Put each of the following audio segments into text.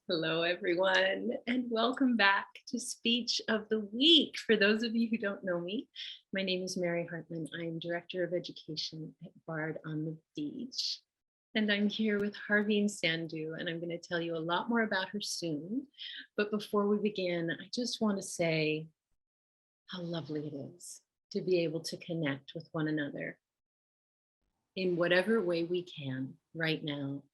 Hello, everyone, and welcome back to Speech of the Week. For those of you who don't know me, my name is Mary Hartman. I am Director of Education at Bard on the Beach, and I'm here with Harveen Sandhu, and I'm going to tell you a lot more about her soon. But before we begin, I just want to say how lovely it is to be able to connect with one another in whatever way we can right now.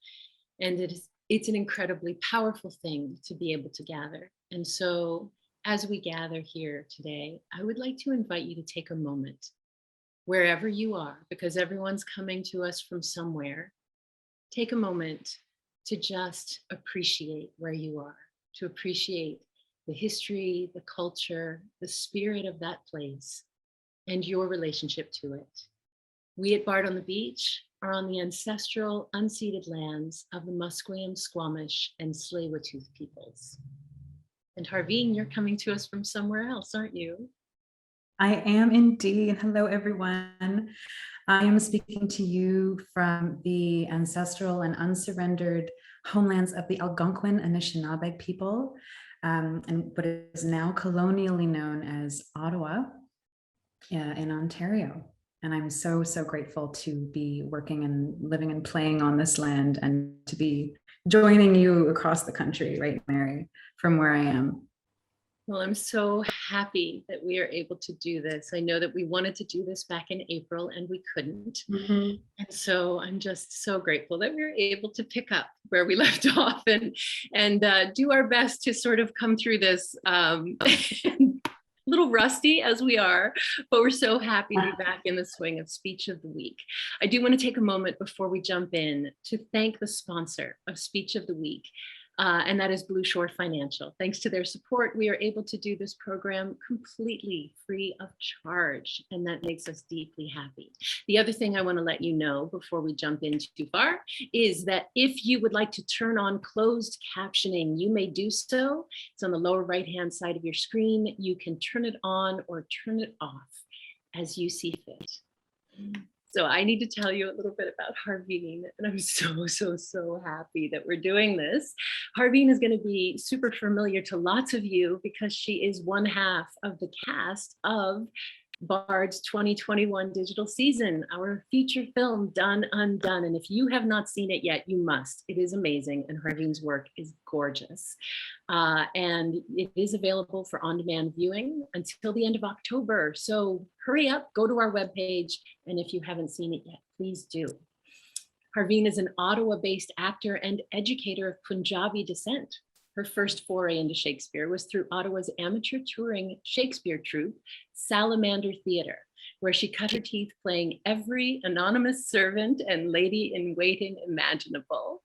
And it's an incredibly powerful thing to be able to gather. And so as we gather here today, I would like to invite you to take a moment wherever you are, because everyone's coming to us from somewhere. Take a moment to just appreciate where you are, to appreciate the history, the culture, the spirit of that place, and your relationship to it. We at Bard on the Beach are on the ancestral, unceded lands of the Musqueam, Squamish, and Tsleil-Waututh peoples. And Harveen, you're coming to us from somewhere else, aren't you? I am indeed. Hello, everyone. I am speaking to you from the ancestral and unsurrendered homelands of the Algonquin Anishinaabe people, and what is now colonially known as Ottawa in Ontario. And I'm so, so grateful to be working and living and playing on this land and to be joining you across the country, right, Mary, from where I am. Well, I'm so happy that we are able to do this. I know that we wanted to do this back in April and we couldn't. And so I'm just so grateful that we were able to pick up where we left off and do our best to sort of come through this a little rusty as we are, but we're so happy to be back in the swing of Speech of the Week. I do want to take a moment before we jump in to thank the sponsor of Speech of the Week, and that is Blue Shore Financial. Thanks to their support, we are able to do this program completely free of charge, and that makes us deeply happy. The other thing I want to let you know before we jump in too far is that if you would like to turn on closed captioning, you may do so. It's on the lower right-hand side of your screen. You can turn it on or turn it off as you see fit. So I need to tell you a little bit about Harveen, and I'm so happy that we're doing this. Harveen is going to be super familiar to lots of you because she is one half of the cast of Bard's 2021 digital season, our feature film, Done Undone. And if you have not seen it yet, you must. It is amazing, and Harveen's work is gorgeous. And it is available for on-demand viewing until the end of October. So hurry up, go to our webpage, and if you haven't seen it yet, please do. Harveen is an Ottawa-based actor and educator of Punjabi descent. Her first foray into Shakespeare was through Ottawa's amateur touring Shakespeare troupe, Salamander Theatre, where she cut her teeth playing every anonymous servant and lady-in-waiting imaginable.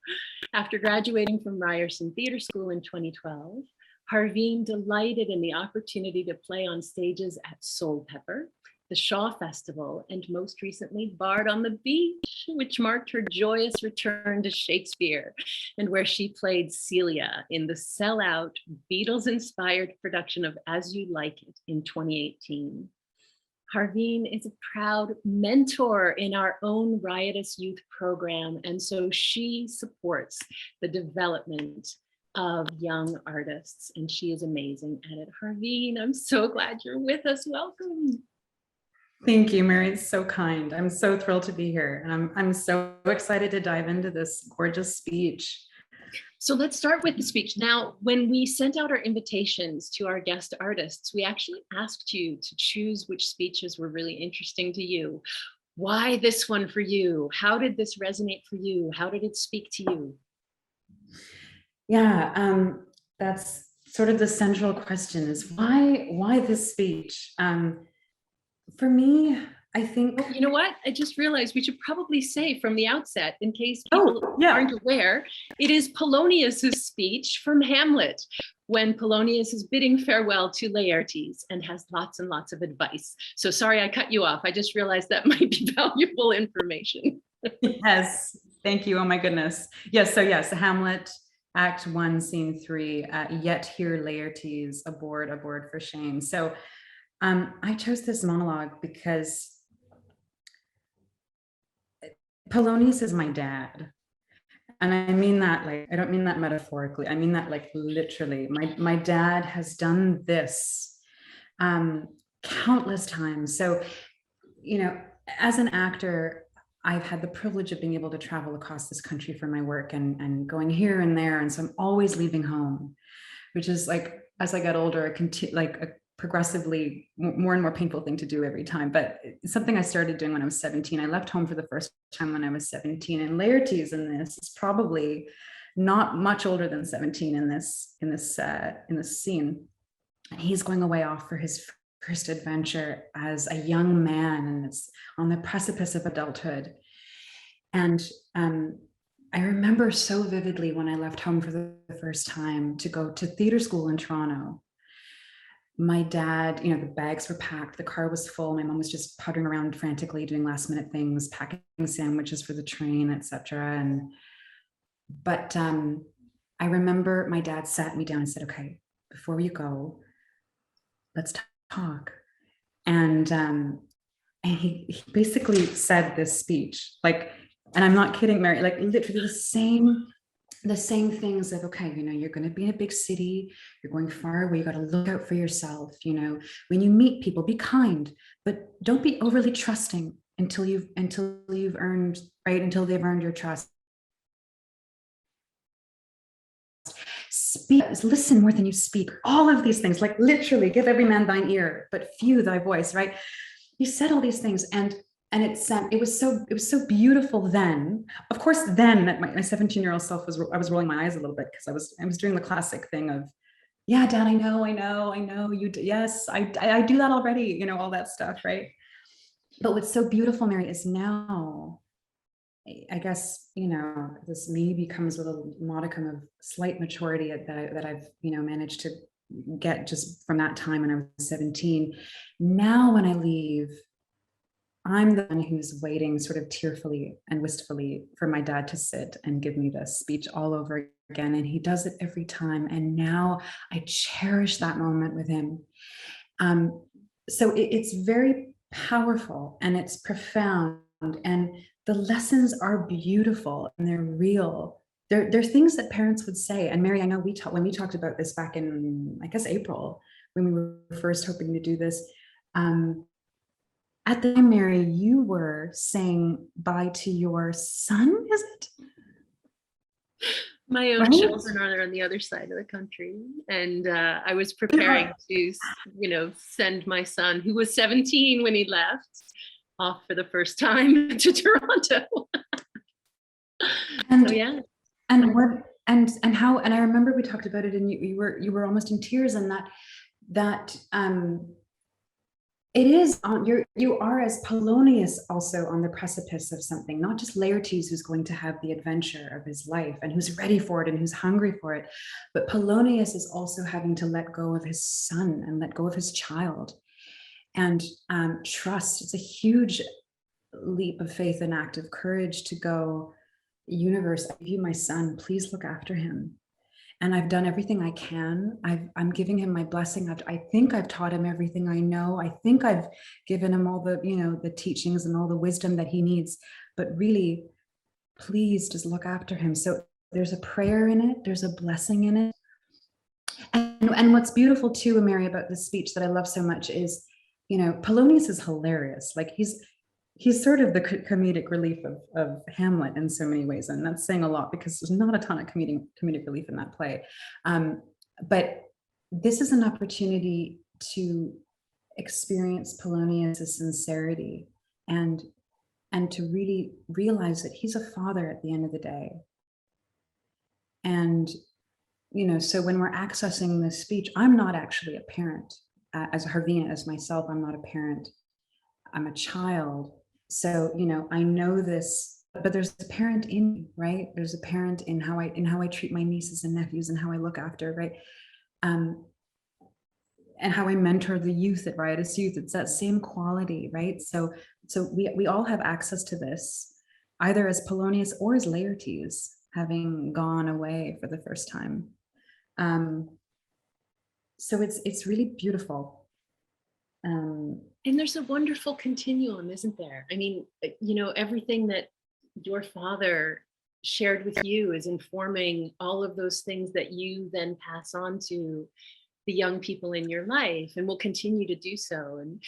After graduating from Ryerson Theatre School in 2012, Harveen delighted in the opportunity to play on stages at Soul Pepper, the Shaw Festival, and most recently Bard on the Beach, which marked her joyous return to Shakespeare, and where she played Celia in the sellout Beatles-inspired production of As You Like It in 2018. Harveen is a proud mentor in our own Riotous Youth program, and so she supports the development of young artists, and she is amazing at it. Harveen, I'm so glad you're with us. Welcome. Thank you, Mary. It's so kind. I'm so thrilled to be here, and I'm so excited to dive into this gorgeous speech. So let's start with the speech. Now, when we sent out our invitations to our guest artists, we actually asked you to choose which speeches were really interesting to you. Why this one for you? How did this resonate for you? How did it speak to you? Yeah, that's sort of the central question: is why this speech? For me, I think... Well, you know what? I just realized we should probably say from the outset, in case people aren't aware, it is Polonius's speech from Hamlet, when Polonius is bidding farewell to Laertes and has lots and lots of advice. So sorry I cut you off. I just realized that might be valuable information. Yes, thank you. Oh my goodness. Yes, so yes, Hamlet, Act 1, Scene 3, yet here Laertes, aboard for shame. So I chose this monologue because Polonius is my dad. And I mean that, like, I don't mean that metaphorically. I mean that like literally. My dad has done this countless times. So, you know, as an actor, I've had the privilege of being able to travel across this country for my work and going here and there. And so I'm always leaving home, which is like, as I got older, a progressively more and more painful thing to do every time. But it's something I started doing when I was 17. I left home for the first time when I was 17. And Laertes in this is probably not much older than 17 in this scene. And he's going away off for his first adventure as a young man, and it's on the precipice of adulthood. And I remember so vividly when I left home for the first time to go to theater school in Toronto. My dad, you know, the bags were packed, the car was full. My mom was just puttering around frantically, doing last minute things, packing sandwiches for the train, etc. But I remember my dad sat me down and said, "Okay, before you go, let's talk." And he basically said this speech, like, and I'm not kidding, Mary, like literally the same things of, okay, you know, you're going to be in a big city, you're going far away, you got to look out for yourself, you know, when you meet people, be kind, but don't be overly trusting until you've earned, right, until they've earned your trust. Speak, listen more than you speak, all of these things, like literally give every man thine ear, but few thy voice, right? He said all these things, and it was so beautiful then. Of course, then my 17-year-old self I was rolling my eyes a little bit because I was doing the classic thing of, yeah, Dad, I know you do, yes, I do that already, you know, all that stuff, right? But what's so beautiful, Mary, is now, I guess, you know, this maybe comes with a modicum of slight maturity that I've, you know, managed to get just from that time when I was 17. Now, when I leave, I'm the one who's waiting sort of tearfully and wistfully for my dad to sit and give me this speech all over again. And he does it every time. And now I cherish that moment with him. So it's very powerful and it's profound. And the lessons are beautiful and they're real. They're things that parents would say. And Mary, I know when we talked about this back in, I guess, April, when we were first hoping to do this, at the time, Mary, you were saying bye to your son, is it? My own children are on the other side of the country. And I was preparing to, you know, send my son, who was 17 when he left, off for the first time to Toronto. And so, yeah. And what and how, and I remember we talked about it, and you were almost in tears, and that it is on you are, as Polonius, also on the precipice of something, not just Laertes, who's going to have the adventure of his life and who's ready for it and who's hungry for it, but Polonius is also having to let go of his son and let go of his child and trust. It's a huge leap of faith and act of courage to go, universe, I give you my son, please look after him. And I've done everything I can. I'm giving him my blessing. I think I've taught him everything I know. I think I've given him all the, you know, the teachings and all the wisdom that he needs. But really, please just look after him. So there's a prayer in it. There's a blessing in it. And what's beautiful too, Mary, about this speech that I love so much is, you know, Polonius is hilarious. Like he's sort of the comedic relief of Hamlet in so many ways. And that's saying a lot because there's not a ton of comedic relief in that play. But this is an opportunity to experience Polonius' sincerity and to really realize that he's a father at the end of the day. And, you know, so when we're accessing this speech, I'm not actually a parent. As Harveen, as myself, I'm not a parent. I'm a child. So, you know, I know this, but there's a parent in me, right? There's a parent in how I treat my nieces and nephews and how I look after, right? And how I mentor the youth at Riotous Youth. It's that same quality, right? So we all have access to this, either as Polonius or as Laertes, having gone away for the first time. So it's really beautiful. And there's a wonderful continuum, isn't there? I mean, you know, everything that your father shared with you is informing all of those things that you then pass on to the young people in your life, and will continue to do so. And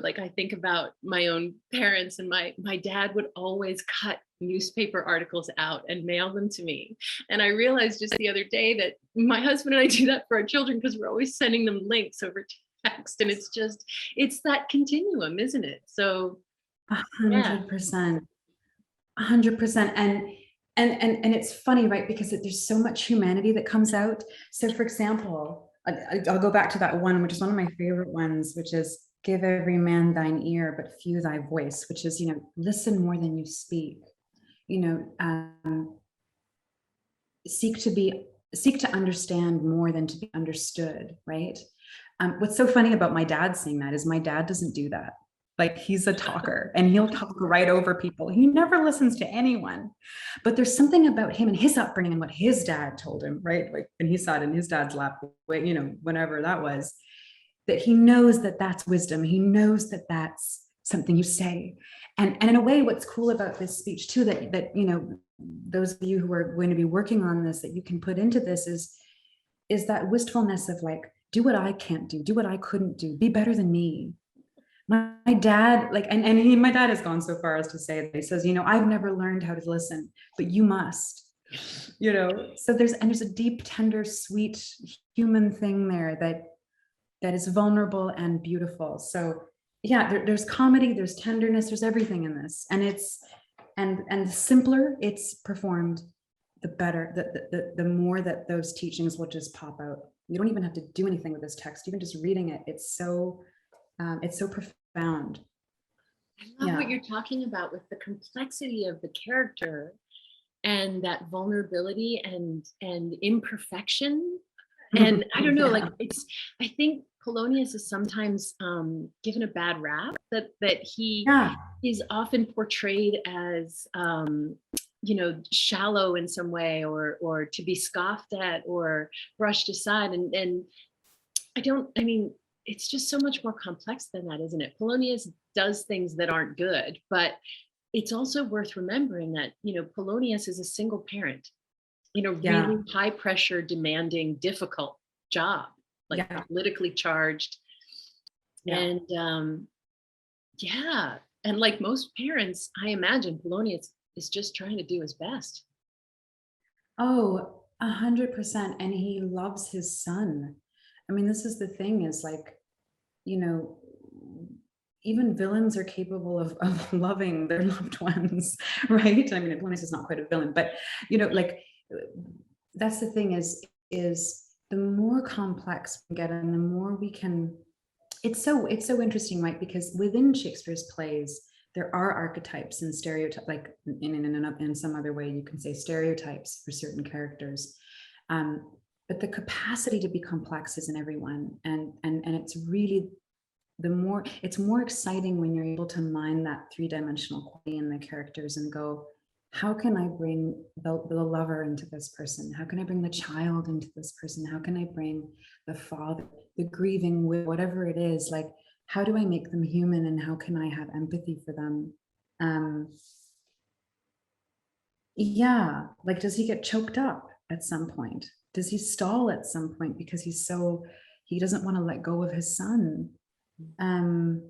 like, I think about my own parents, and my dad would always cut newspaper articles out and mail them to me. And I realized just the other day that my husband and I do that for our children, because we're always sending them links over text. And it's that continuum, isn't it? So 100%. 100%. And it's funny, right? Because there's so much humanity that comes out. So for example, I'll go back to that one, which is one of my favorite ones, which is give every man thine ear, but few thy voice, which is, listen more than you speak, seek to understand more than to be understood. Right. What's so funny about my dad saying that is my dad doesn't do that. Like, he's a talker and he'll talk right over people. He never listens to anyone. But there's something about him and his upbringing and what his dad told him, right? Like, when he sat in his dad's lap, whenever that was, that he knows that that's wisdom. He knows that that's something you say. And in a way, what's cool about this speech too, that those of you who are going to be working on this, that you can put into this is that wistfulness of like, do what I can't do what I couldn't do, be better than me. My dad, like, my dad has gone so far as to say that he says, I've never learned how to listen, but you must, so there's a deep, tender, sweet human thing there that is vulnerable and beautiful. So yeah, there's comedy, there's tenderness, there's everything in this. And the simpler it's performed, the better, the more that those teachings will just pop out. You don't even have to do anything with this text. Even just reading it, it's so profound. I love what you're talking about with the complexity of the character and that vulnerability and imperfection. And I don't know, like, I think Polonius is sometimes given a bad rap, that he is often portrayed as shallow in some way, or to be scoffed at or brushed aside. And it's just so much more complex than that, isn't it? Polonius does things that aren't good, but it's also worth remembering that, Polonius is a single parent in a really high pressure, demanding, difficult job, like politically charged. And and like most parents, I imagine Polonius is just trying to do his best. Oh, 100%. And he loves his son. I mean, this is the thing, is like, even villains are capable of loving their loved ones, right? I mean, Polonius is not quite a villain, but like, that's the thing, is the more complex we get and the more we can, it's so interesting, right? Because within Shakespeare's plays, there are archetypes and stereotypes, like in some other way you can say stereotypes for certain characters. But the capacity to be complex is in everyone. And it's really, it's more exciting when you're able to mine that three-dimensional quality in the characters and go, how can I bring the lover into this person? How can I bring the child into this person? How can I bring the father, the grieving, whatever it is? Like, how do I make them human, and how can I have empathy for them? Like, does he get choked up at some point? Does he stall at some point because he doesn't want to let go of his son? How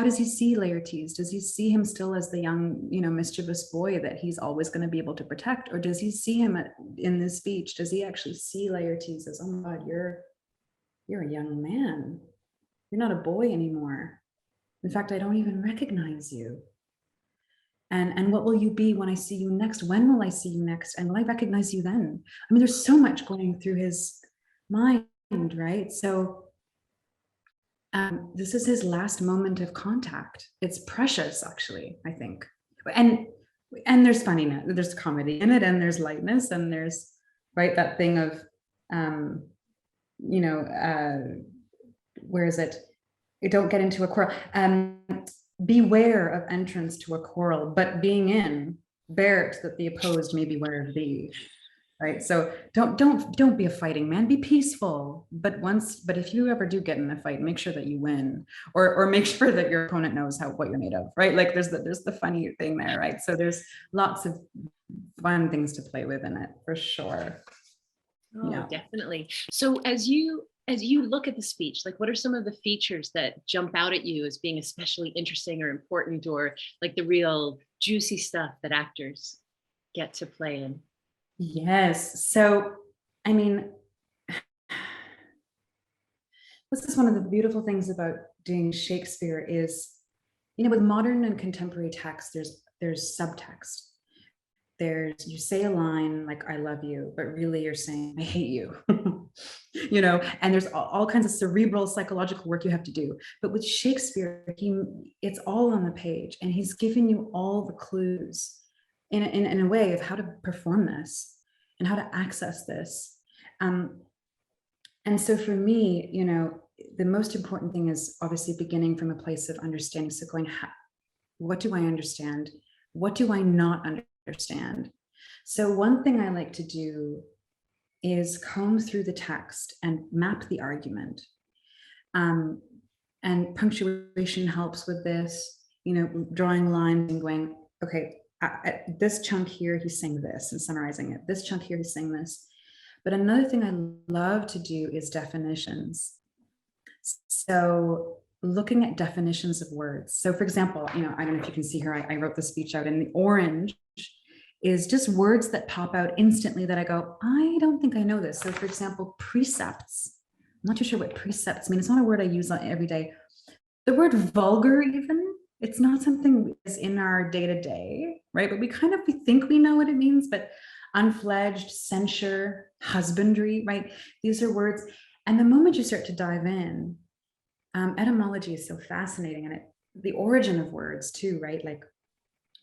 does he see Laertes? Does he see him still as the young, mischievous boy that he's always going to be able to protect? Or does he see him in this speech? Does he actually see Laertes as, oh my God, you're a young man. You're not a boy anymore. In fact, I don't even recognize you. And what will you be when I see you next? When will I see you next? And will I recognize you then? I mean, there's so much going through his mind, right? So this is his last moment of contact. It's precious, actually, I think. And there's funniness, there's comedy in it, and there's lightness, and there's, right, that thing of, where is it? You don't get into a quarrel. Beware of entrance to a quarrel, but being in, bear it that the opposed may beware of thee. right? So don't be a fighting man, be peaceful. But if you ever do get in a fight, make sure that you win, or make sure that your opponent knows what you're made of, right? Like there's the funny thing there, right? So there's lots of fun things to play with in it, for sure. Oh, Yeah. definitely. So as you look at the speech, like what are some of the features that jump out at you as being especially interesting or important, or like the real juicy stuff that actors get to play in? Yes. So, I mean, this is one of the beautiful things about doing Shakespeare is, with modern and contemporary text, there's subtext. You say a line like "I love you," but really you're saying "I hate you." And there's all kinds of cerebral psychological work you have to do. But with Shakespeare, it's all on the page, and he's giving you all the clues in a way of how to perform this and how to access this. And so for me, the most important thing is obviously beginning from a place of understanding. So going, what do I understand? What do I not understand? So one thing I like to do is comb through the text and map the argument. And punctuation helps with this, drawing lines and going, okay, at this chunk here, he's saying this and summarizing it. This chunk here, he's saying this. But another thing I love to do is definitions. So looking at definitions of words. So for example, I don't know if you can see here, I wrote the speech out, and the orange is just words that pop out instantly that I go, I don't think I know this. So for example, precepts. I'm not too sure what precepts mean. It's not a word I use every day. The word vulgar even, it's not something that's in our day-to-day, right? But we think we know what it means, but unfledged, censure, husbandry, right? These are words. And the moment you start to dive in, etymology is so fascinating, and the origin of words too, right? Like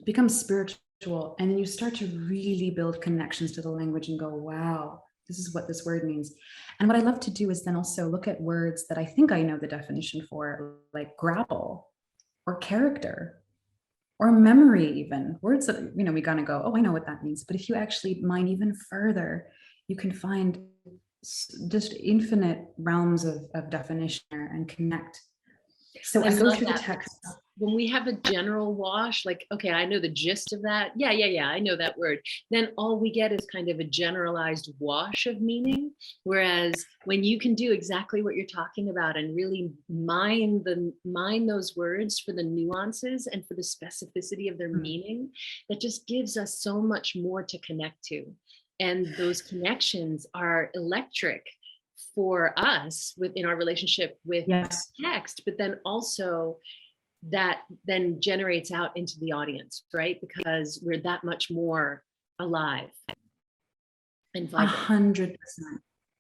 becomes spiritual, and then you start to really build connections to the language and go, wow, this is what this word means. And what I love to do is then also look at words that I think I know the definition for, like grapple or character or memory, even words that, we gotta go, oh, I know what that means. But if you actually mine even further, you can find just infinite realms of definition and connect. So I go through the text. When we have a general wash, like, okay, I know the gist of that. Yeah, I know that word. Then all we get is kind of a generalized wash of meaning. Whereas when you can do exactly what you're talking about and really mine those words for the nuances and for the specificity of their meaning, that just gives us so much more to connect to. And those connections are electric for us within our relationship with text, but then also that then generates out into the audience, right? Because we're that much more alive and vibrant.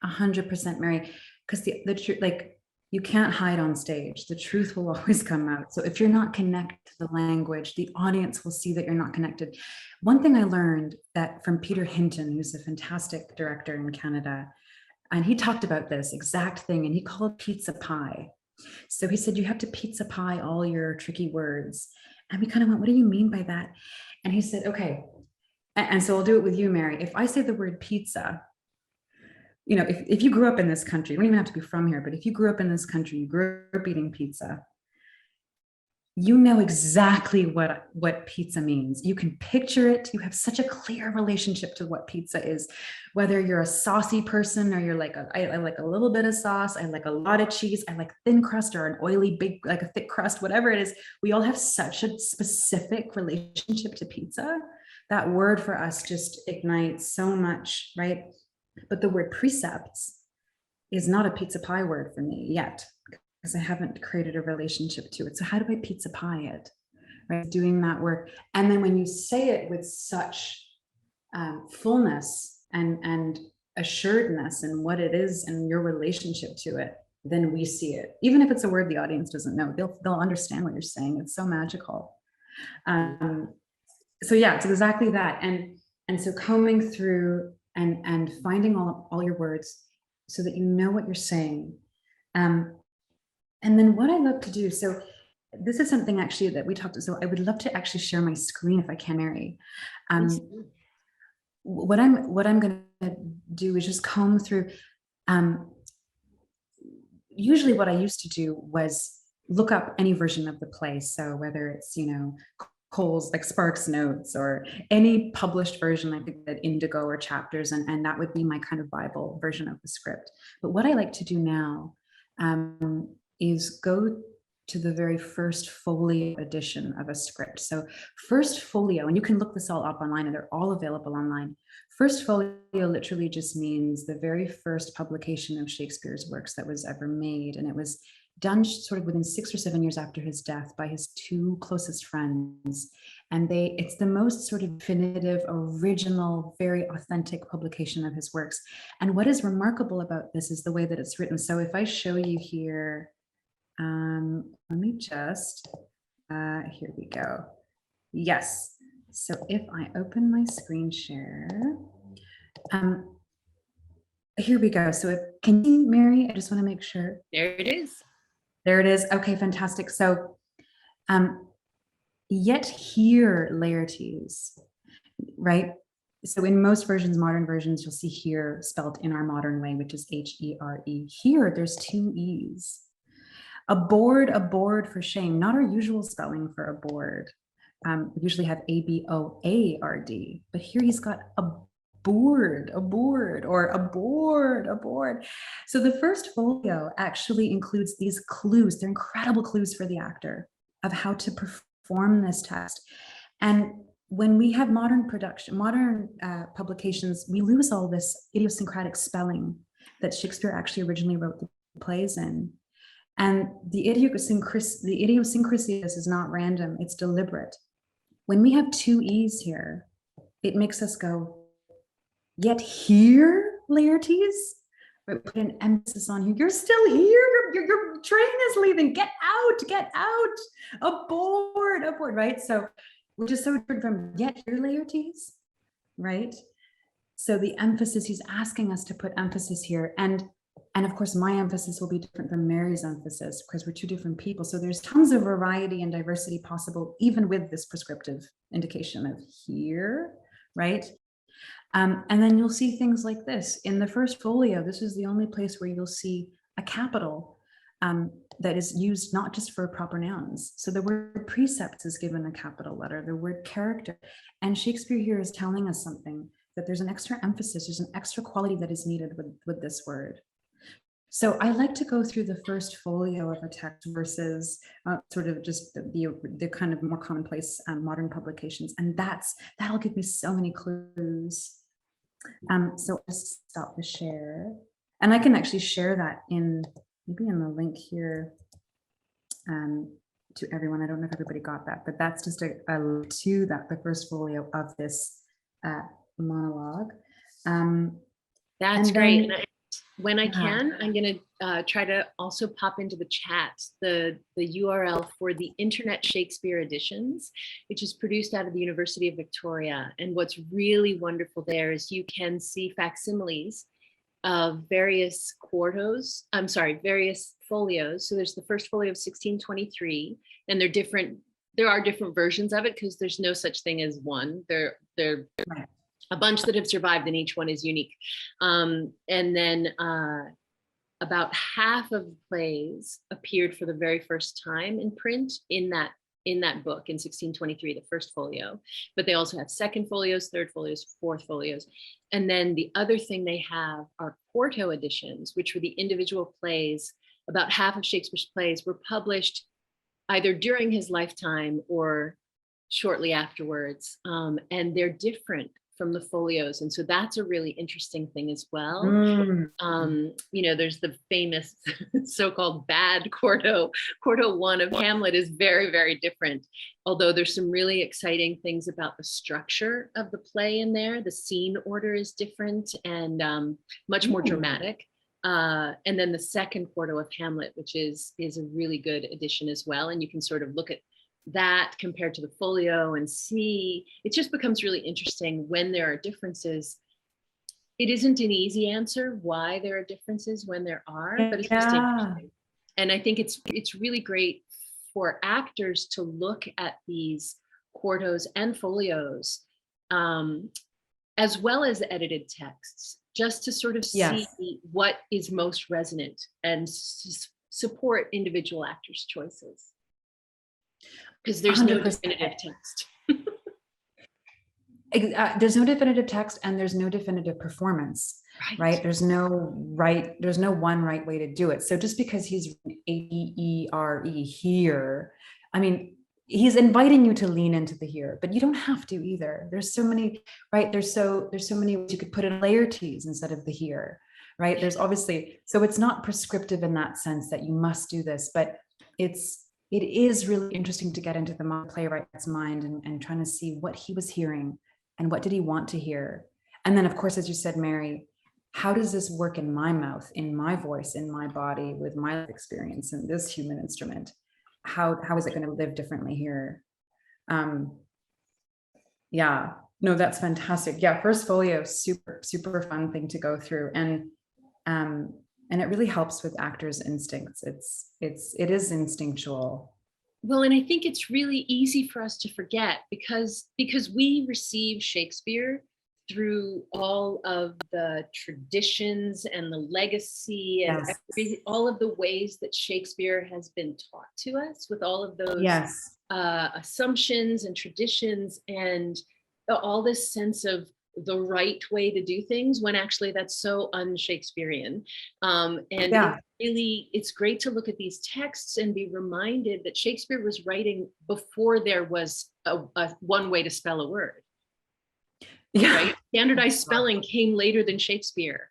100%, Mary. Because the truth, like, you can't hide on stage. The truth will always come out. So if you're not connected to the language, the audience will see that you're not connected. One thing I learned that from Peter Hinton, who's a fantastic director in Canada, and he talked about this exact thing, and he called it pizza pie. So he said, you have to pizza pie all your tricky words. And we kind of went, what do you mean by that? And he said, okay. And so I'll do it with you, Mary. If I say the word pizza, if you grew up in this country, you don't even have to be from here, but if you grew up in this country, you grew up eating pizza, you know exactly what pizza means. You can picture it. You have such a clear relationship to what pizza is, whether you're a saucy person or you're like, I like a little bit of sauce. I like a lot of cheese. I like thin crust or an oily, big, like a thick crust, whatever it is. We all have such a specific relationship to pizza. That word for us just ignites so much, right? But the word precepts is not a pizza pie word for me yet, because I haven't created a relationship to it. So how do I pizza pie it, right? Doing that work. And then when you say it with such fullness and assuredness in what it is and your relationship to it, then we see it. Even if it's a word the audience doesn't know, they'll understand what you're saying. It's so magical. So yeah, it's exactly that. And so combing through and finding all your words so that you know what you're saying. And then what I love to do, so this is something actually that we talked, so I would love to actually share my screen if I can, Mary. what I'm going to do is just comb through. Usually what I used to do was look up any version of the play. So whether it's, Cole's, like Sparks Notes, or any published version, I think that Indigo or Chapters, and that would be my kind of Bible version of the script. But what I like to do now is go to the very first folio edition of a script. So first folio, and you can look this all up online, and they're all available online. First folio literally just means the very first publication of Shakespeare's works that was ever made. And it was done sort of within 6 or 7 years after his death by his two closest friends. And it's the most sort of definitive, original, very authentic publication of his works. And what is remarkable about this is the way that it's written. So if I show you here, let me just, here we go. Yes. So if I open my screen share, here we go. So can you see, Mary? I just want to make sure. There it is. There it is. Okay, fantastic. So, yet here, Laertes, right? So in most versions, modern versions, you'll see here spelled in our modern way, which is H-E-R-E. Here, there's 2 E's. Aboard for shame, not our usual spelling for aboard. We usually have A-B-O-A-R-D, but here he's got aboard, or aboard. So the first folio actually includes these clues. They're incredible clues for the actor of how to perform this text. And when we have modern publications, we lose all this idiosyncratic spelling that Shakespeare actually originally wrote the plays in. And the idiosyncrasy of this is not random, it's deliberate. When we have 2 E's here, it makes us go, yet here, Laertes? Put an emphasis on here. You're still here, your train is leaving, get out, aboard, right? So which is so different from yet here, Laertes, right? So the emphasis, he's asking us to put emphasis here. And of course, my emphasis will be different from Mary's emphasis because we're 2 different people. So there's tons of variety and diversity possible, even with this prescriptive indication of here, right? And then you'll see things like this. In the first folio, this is the only place where you'll see a capital that is used not just for proper nouns. So the word precepts is given a capital letter, the word character. And Shakespeare here is telling us something, that there's an extra emphasis, there's an extra quality that is needed with this word. So I like to go through the first folio of a text versus sort of just the kind of more commonplace modern publications. And that'll give me so many clues. So I'll stop the share. And I can actually share that maybe in the link here to everyone. I don't know if everybody got that, but that's just a link to the first folio of this monologue. That's great. When I can, I'm going to try to also pop into the chat the URL for the Internet Shakespeare Editions, which is produced out of the University of Victoria. And what's really wonderful there is you can see facsimiles of various various folios. So there's the first folio of 1623, and there are different versions of it because there's no such thing as one. They're a bunch that have survived, and each one is unique. And then about half of the plays appeared for the very first time in print in that book in 1623, the first folio. But they also have second folios, third folios, fourth folios. And then the other thing they have are quarto editions, which were the individual plays. About half of Shakespeare's plays were published either during his lifetime or shortly afterwards. And they're different from the folios. And so that's a really interesting thing as well. There's the famous so-called bad quarto 1 of Hamlet is very, very different. Although there's some really exciting things about the structure of the play in there. The scene order is different and much more dramatic. And then the second quarto of Hamlet, which is a really good edition as well. And you can sort of look at that compared to the folio and see, it just becomes really interesting when there are differences. It isn't an easy answer why there are differences when there are, but it's just interesting. And I think it's really great for actors to look at these quartos and folios as well as edited texts, just to sort of Yes. see what is most resonant and support individual actors' choices. Because there's no 100%. definitive text. There's no definitive text and there's no definitive performance, right? There's no one right way to do it. So just because he's A-E-E-R-E here, I mean, he's inviting you to lean into the here, but you don't have to either. There's so many, right? There's so many ways you could put in laertes instead of the here, right? There's obviously, so it's not prescriptive in that sense that you must do this, but it is really interesting to get into the playwright's mind and trying to see what he was hearing and what did he want to hear. And then, of course, as you said, Mary, how does this work in my mouth, in my voice, in my body, with my experience in this human instrument? How is it going to live differently here? Yeah, no, that's fantastic. Yeah, first folio, super fun thing to go through. And it really helps with actors' instincts. It is instinctual. Well, and I think it's really easy for us to forget because we receive Shakespeare through all of the traditions and the legacy and all of the ways that Shakespeare has been taught to us, with all of those assumptions and traditions and all this sense of the right way to do things, when actually that's so un-Shakespearean. It's great to look at these texts and be reminded that Shakespeare was writing before there was a one way to spell a word. Yeah. Right? Standardized spelling came later than Shakespeare.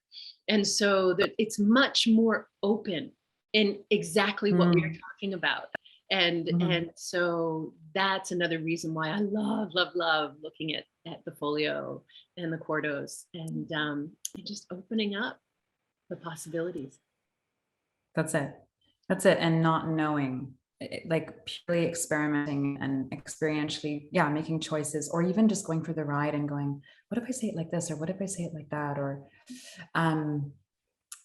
And so that it's much more open in exactly what we are talking about. And so that's another reason why I love looking at the folio and the quartos and just opening up the possibilities. That's it. And not knowing, like purely experimenting and experientially, making choices, or even just going for the ride and going, what if I say it like this? Or what if I say it like that? Or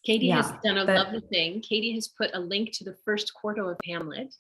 Katie has done a lovely thing. Katie has put a link to the first quarto of Hamlet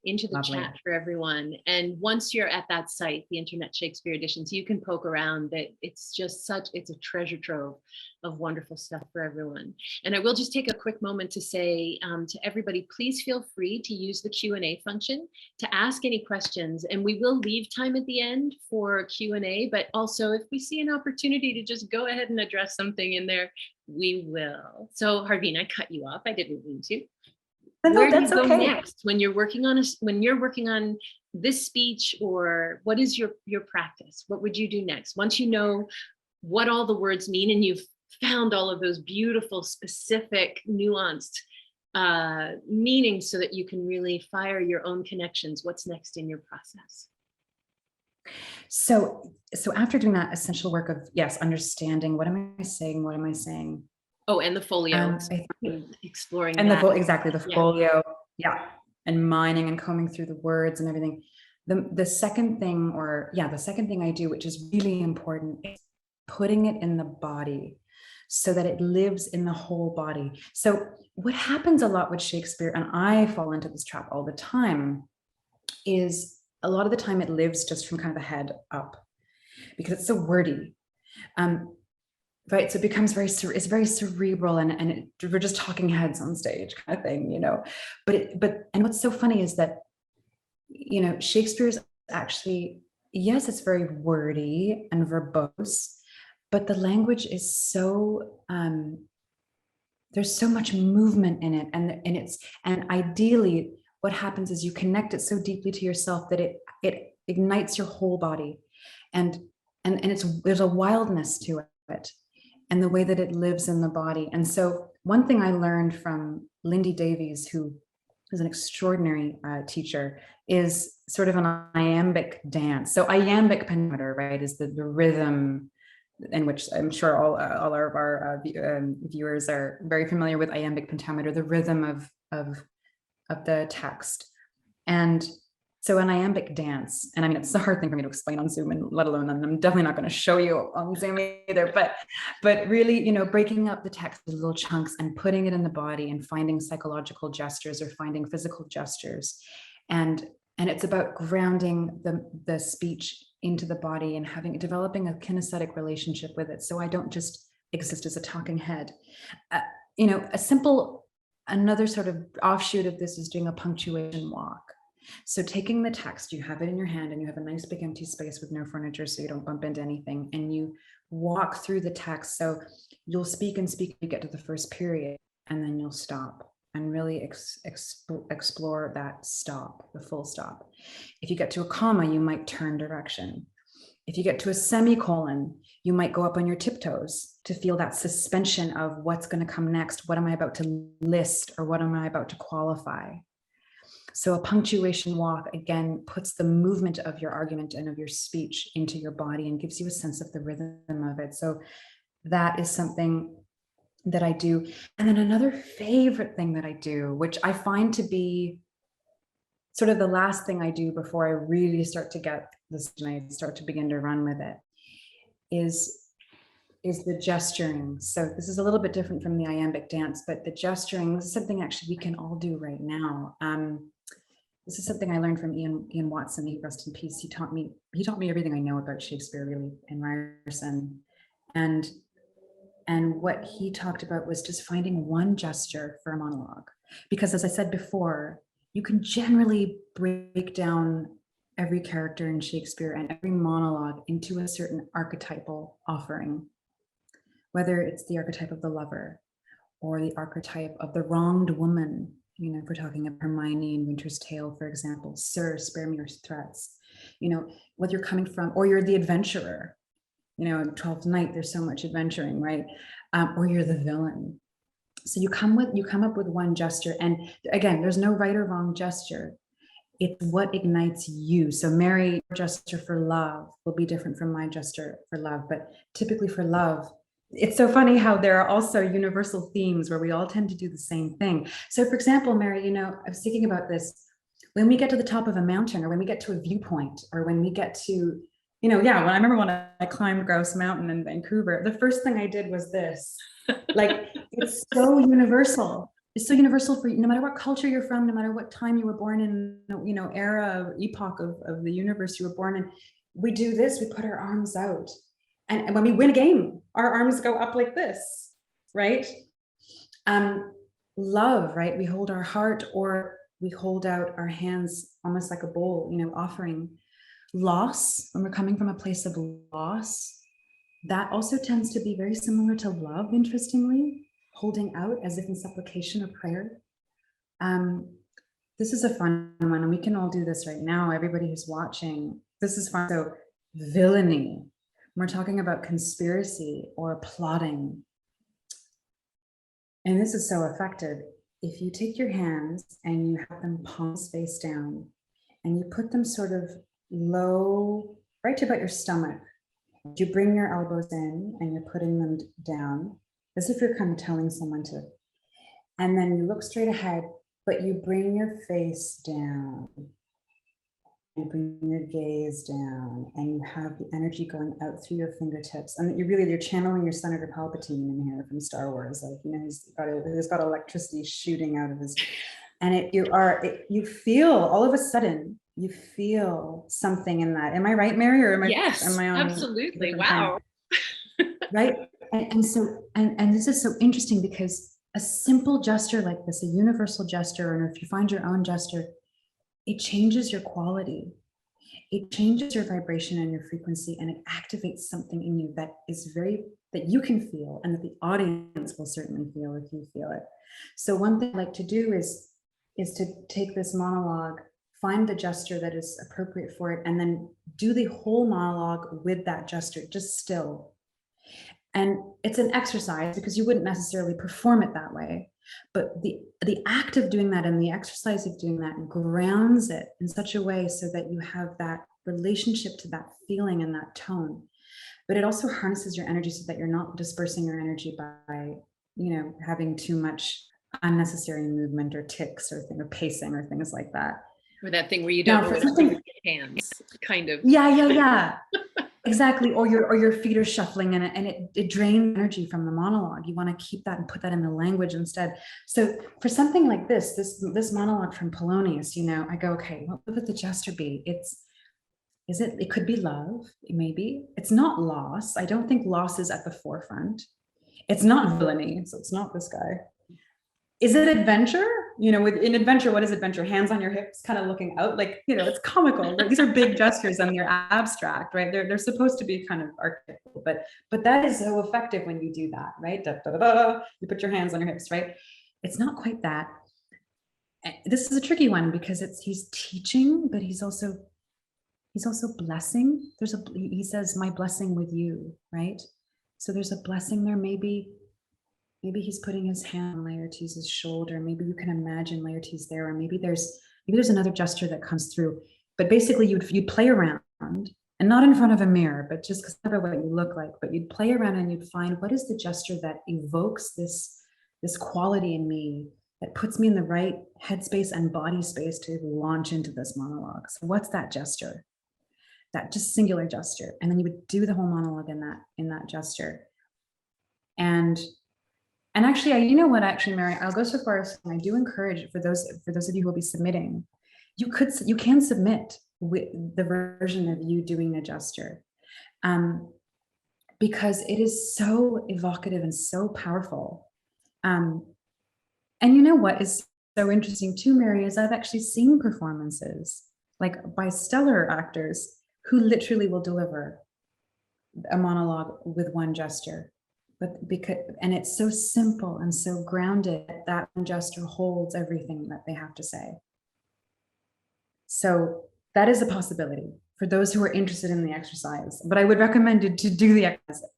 into the chat for everyone. And once you're at that site, the Internet Shakespeare Editions, you can poke around. That it's just it's a treasure trove of wonderful stuff for everyone. And I will just take a quick moment to say to everybody, please feel free to use the Q&A function to ask any questions. And we will leave time at the end for Q&A, but also if we see an opportunity to just go ahead and address something in there, we will. So Harveen, I cut you off. I didn't mean to. Where do you go next when you're working on this speech, or what is your practice? What would you do next once you know what all the words mean and you've found all of those beautiful, specific, nuanced meanings so that you can really fire your own connections? What's next in your process? So after doing that essential work of understanding, what am I saying? Oh, and the folio, exploring and that. The folio, and mining and combing through the words and everything. The second thing, I do, which is really important, is putting it in the body so that it lives in the whole body. So what happens a lot with Shakespeare, and I fall into this trap all the time, is a lot of the time it lives just from kind of the head up because it's so wordy. Right, so it becomes it's very cerebral, and we're just talking heads on stage kind of thing, But what's so funny is that, Shakespeare's actually, yes, it's very wordy and verbose, but the language is so there's so much movement in it, and ideally, what happens is you connect it so deeply to yourself that it ignites your whole body, and there's a wildness to it. And the way that it lives in the body. And so one thing I learned from Lindy Davies, who is an extraordinary teacher, is sort of an iambic dance. So iambic pentameter, right, is the rhythm in which I'm sure all of our viewers are very familiar with iambic pentameter, the rhythm of the text. And so an iambic dance, and I mean, it's a hard thing for me to explain on Zoom, and let alone, and I'm definitely not going to show you on Zoom either, but really, breaking up the text into little chunks and putting it in the body and finding psychological gestures or finding physical gestures. And it's about grounding the speech into the body and developing a kinesthetic relationship with it. So I don't just exist as a talking head. Another sort of offshoot of this is doing a punctuation walk. So taking the text, you have it in your hand and you have a nice big empty space with no furniture so you don't bump into anything, and you walk through the text. So you'll speak and speak, you get to the first period, and then you'll stop and really explore that stop, the full stop. If you get to a comma, you might turn direction. If you get to a semicolon, you might go up on your tiptoes to feel that suspension of what's going to come next. What am I about to list, or what am I about to qualify? So a punctuation walk, again, puts the movement of your argument and of your speech into your body and gives you a sense of the rhythm of it. So that is something that I do. And then another favorite thing that I do, which I find to be sort of the last thing I do before I really start to get this, and I start to begin to run with it, is the gesturing. So this is a little bit different from the iambic dance, but the gesturing, this is something actually we can all do right now. This is something I learned from Ian Watson, he rest in peace. He taught me everything I know about Shakespeare, really, and Ryerson. And what he talked about was just finding one gesture for a monologue. Because as I said before, you can generally break down every character in Shakespeare and every monologue into a certain archetypal offering, whether it's the archetype of the lover or the archetype of the wronged woman. If we're talking of Hermione in Winter's Tale, for example, sir, spare me your threats, whether you're coming from, or you're the adventurer, in Twelfth Night, there's so much adventuring, right? Or you're the villain. So you come up with one gesture, and again, there's no right or wrong gesture. It's what ignites you. So Mary's gesture for love will be different from my gesture for love, but typically for love, it's so funny how there are also universal themes where we all tend to do the same thing. So for example, Mary, I was thinking about this, when we get to the top of a mountain, or when we get to a viewpoint, or when we get to, when I remember when I climbed Grouse Mountain in Vancouver, the first thing I did was this. Like, it's so universal. It's so universal for you, no matter what culture you're from, no matter what time you were born in, era or epoch of the universe you were born in. We do this, we put our arms out. And when we win a game, our arms go up like this, right? Love, right? We hold our heart, or we hold out our hands almost like a bowl, offering. Loss, when we're coming from a place of loss, that also tends to be very similar to love, interestingly, holding out as if in supplication or prayer. This is a fun one, and we can all do this right now. Everybody who's watching, this is fun. So villainy, we're talking about conspiracy or plotting. And this is so effective. If you take your hands and you have them palms face down, and you put them sort of low, right to about your stomach, you bring your elbows in and you're putting them down, as if you're kind of telling someone to, and then you look straight ahead, but you bring your face down. You bring your gaze down, and you have the energy going out through your fingertips. And you're channeling your Senator Palpatine in here from Star Wars. Like, he's got electricity shooting out of his, and you feel all of a sudden, you feel something in that. Am I right, Mary? Or am I on absolutely. Wow. Right. And this is so interesting, because a simple gesture like this, a universal gesture, and if you find your own gesture, it changes your quality. It changes your vibration and your frequency, and it activates something in you that you can feel, and that the audience will certainly feel if you feel it. So one thing I like to do is to take this monologue, find the gesture that is appropriate for it, and then do the whole monologue with that gesture, just still. And it's an exercise, because you wouldn't necessarily perform it that way. But the act of doing that and the exercise of doing that grounds it in such a way so that you have that relationship to that feeling and that tone. But it also harnesses your energy so that you're not dispersing your energy by, having too much unnecessary movement or tics or pacing or things like that. Or that thing where you don't know where to put your hands, kind of. Yeah. Exactly. Or your feet are shuffling, and it drains energy from the monologue. You want to keep that and put that in the language instead. So for something like this monologue from Polonius, I go, okay, what would the gesture be? It's it could be love, maybe. It's not loss. I don't think loss is at the forefront. It's not villainy, so it's not this guy. Is it adventure? In adventure, what is adventure? Hands on your hips, kind of looking out, like, it's comical. Right? These are big gestures and they're abstract, right? They're supposed to be kind of archetypal, but that is so effective when you do that, right? Da, da, da, da. You put your hands on your hips, right? It's not quite that. This is a tricky one because he's teaching, but he's also blessing. He says, my blessing with you, right? So there's a blessing there. Maybe he's putting his hand on Laertes' shoulder. Maybe you can imagine Laertes there, or maybe there's another gesture that comes through. But basically, you'd play around, and not in front of a mirror, but just because of what you look like. But you'd play around and you'd find, what is the gesture that evokes this quality in me, that puts me in the right headspace and body space to launch into this monologue. So what's that gesture? That just singular gesture. And then you would do the whole monologue in that gesture. And actually, actually, Mary, I'll go so far as I do encourage for those of you who will be submitting, you can submit with the version of you doing the gesture, because it is so evocative and so powerful. And what is so interesting too, Mary, is I've actually seen performances like by stellar actors who literally will deliver a monologue with one gesture. And it's so simple and so grounded that one gesture holds everything that they have to say. So that is a possibility for those who are interested in the exercise. But I would recommend to do the exercise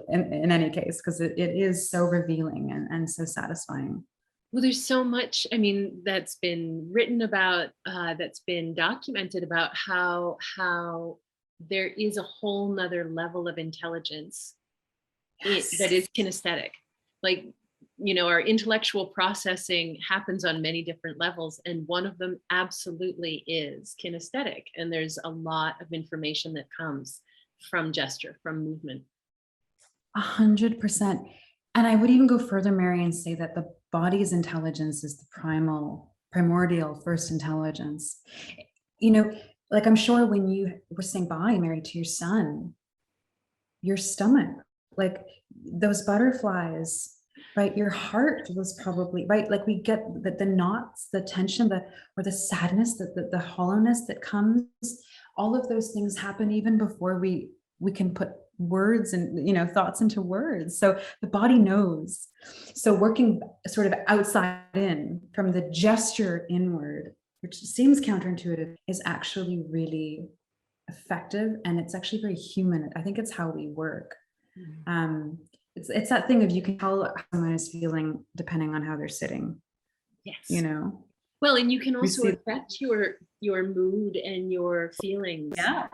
in any case, because it is so revealing and so satisfying. Well, there's so much, that's been written about, that's been documented about how there is a whole nother level of intelligence that is kinesthetic. Like, our intellectual processing happens on many different levels, and one of them absolutely is kinesthetic. And there's a lot of information that comes from gesture, from movement. 100%. And I would even go further, Mary, and say that the body's intelligence is the primordial first intelligence. Like, I'm sure when you were saying bye, Mary, to your son, your stomach, like those butterflies, right? Your heart was probably, right? Like, we get the knots, the tension, or the sadness, the hollowness that comes. All of those things happen even before we can put words and thoughts into words. So the body knows. So working sort of outside in, from the gesture inward, which seems counterintuitive, is actually really effective, and it's actually very human. I think it's how we work. It's that thing of, you can tell how someone is feeling depending on how they're sitting. Yes. Well, and you can also affect your mood and your feelings. Yeah.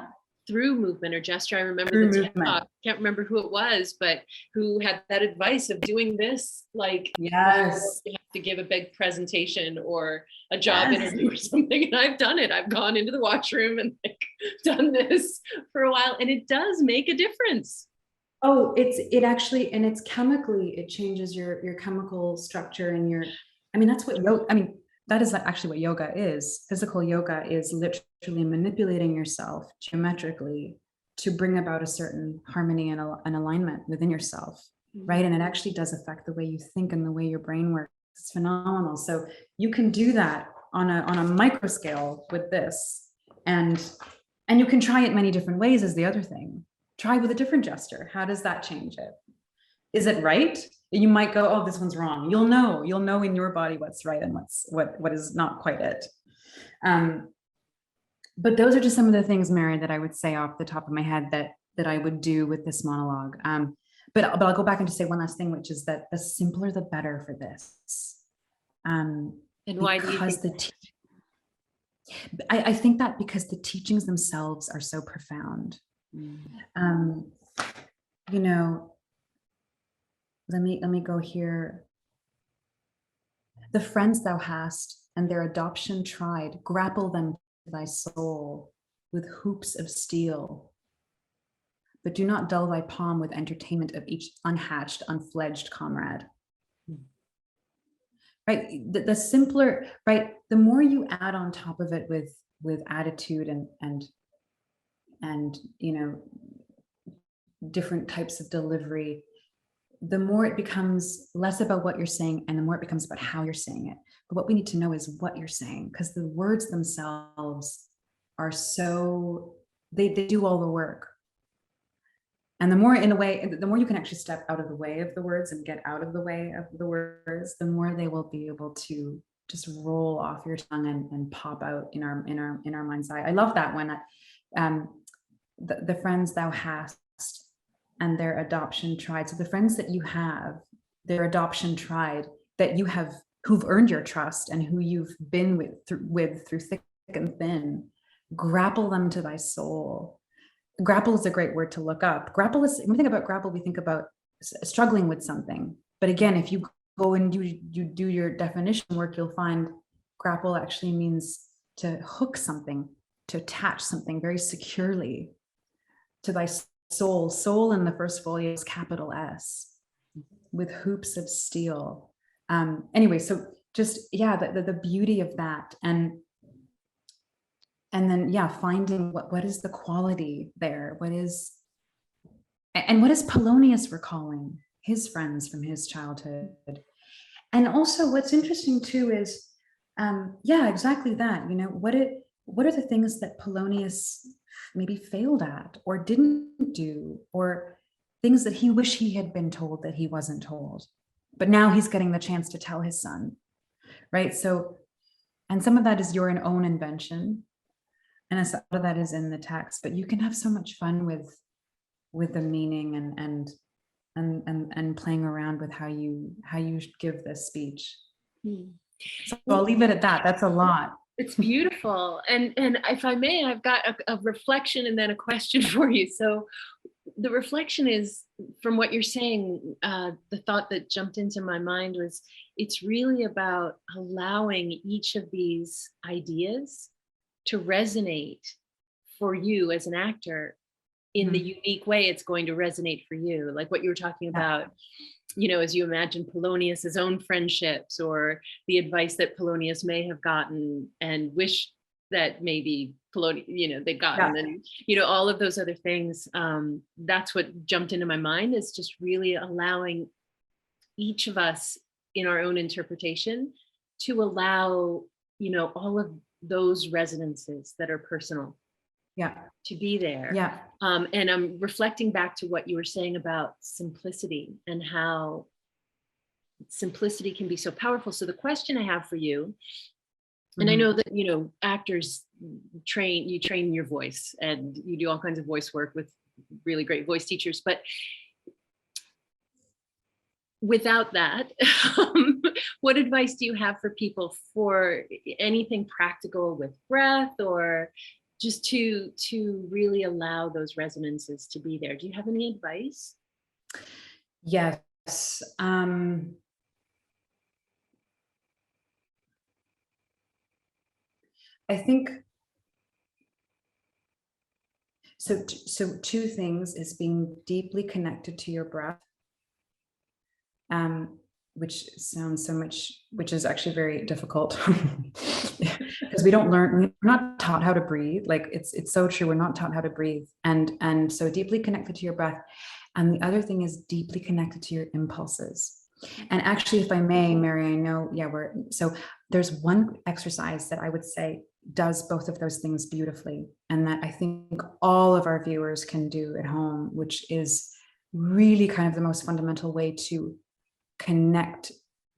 Through movement or gesture. I remember the TED Talk, can't remember who it was, but who had that advice of doing this, like, yes, you have to give a big presentation or a job interview or something. And I've done it. I've gone into the washroom and done this for a while, and it does make a difference. Oh, it actually, and it's chemically, it changes your chemical structure and that's what that is actually what yoga is. Physical yoga is literally manipulating yourself geometrically to bring about a certain harmony and an alignment within yourself, right? And it actually does affect the way you think and the way your brain works. It's phenomenal. So you can do that on a micro scale with this, and you can try it many different ways. Is the other thing. Try with a different gesture. How does that change it? Is it right? You might go, oh, this one's wrong. You'll know in your body what's right and what is not quite it. But those are just some of the things, Mary, that I would say off the top of my head that I would do with this monologue. But I'll go back and just say one last thing, which is that the simpler the better for this. And why do you think I think that because the teachings themselves are so profound. Let me go here. The friends thou hast and their adoption tried, grapple them to thy soul with hoops of steel, but do not dull thy palm with entertainment of each unhatched, unfledged comrade. Right? The simpler, right? The more you add on top of it with attitude and and different types of delivery, the more it becomes less about what you're saying and the more it becomes about how you're saying it. But what we need to know is what you're saying, because the words themselves are so, they do all the work. And the more, in a way, the more you can actually step out of the way of the words and get out of the way of the words, the more they will be able to just roll off your tongue and pop out in our mind's eye. I love that one. The friends thou hast and their adoption tried. So the friends that you have, their adoption tried, that you have, who've earned your trust and who you've been with through thick and thin, grapple them to thy soul. Grapple is a great word to look up. Grapple is, when we think about grapple, we think about struggling with something. But again, if you go and you do your definition work, you'll find grapple actually means to hook something, to attach something very securely to thy soul. Soul in the first folio is capital S with hoops of steel. Anyway, so just, yeah, the beauty of that. And then, yeah, finding what is the quality there? What is Polonius recalling his friends from his childhood? And also what's interesting too is, yeah, exactly that, what are the things that Polonius maybe failed at or didn't do, or things that he wished he had been told that he wasn't told, but now he's getting the chance to tell his son, right? So, and some of that is your own invention, and a lot of that is in the text, but you can have so much fun with the meaning and playing around with how you give this speech. So I'll leave it at that. That's a lot. It's beautiful. And if I may, I've got a reflection and then a question for you. So the reflection is, from what you're saying, the thought that jumped into my mind was, it's really about allowing each of these ideas to resonate for you as an actor in the unique way it's going to resonate for you. Like what you were talking about, as you imagine Polonius's own friendships, or the advice that Polonius may have gotten and wish that maybe Polonius, they'd gotten, and all of those other things. That's what jumped into my mind, is just really allowing each of us in our own interpretation to allow, all of those resonances that are personal to be there. And I'm reflecting back to what you were saying about simplicity and how simplicity can be so powerful. So the question I have for you, and I know that, actors train your voice, and you do all kinds of voice work with really great voice teachers, but without that, what advice do you have for people for anything practical with breath, or just to really allow those resonances to be there? Do you have any advice? Yes. I think so. Two things is being deeply connected to your breath, which sounds so much, which is actually very difficult because we're not taught how to breathe. Like it's so true. We're not taught how to breathe. And so deeply connected to your breath. And the other thing is deeply connected to your impulses. And actually, if I may, Mary, I know, so there's one exercise that I would say does both of those things beautifully, and that I think all of our viewers can do at home, which is really kind of the most fundamental way to connect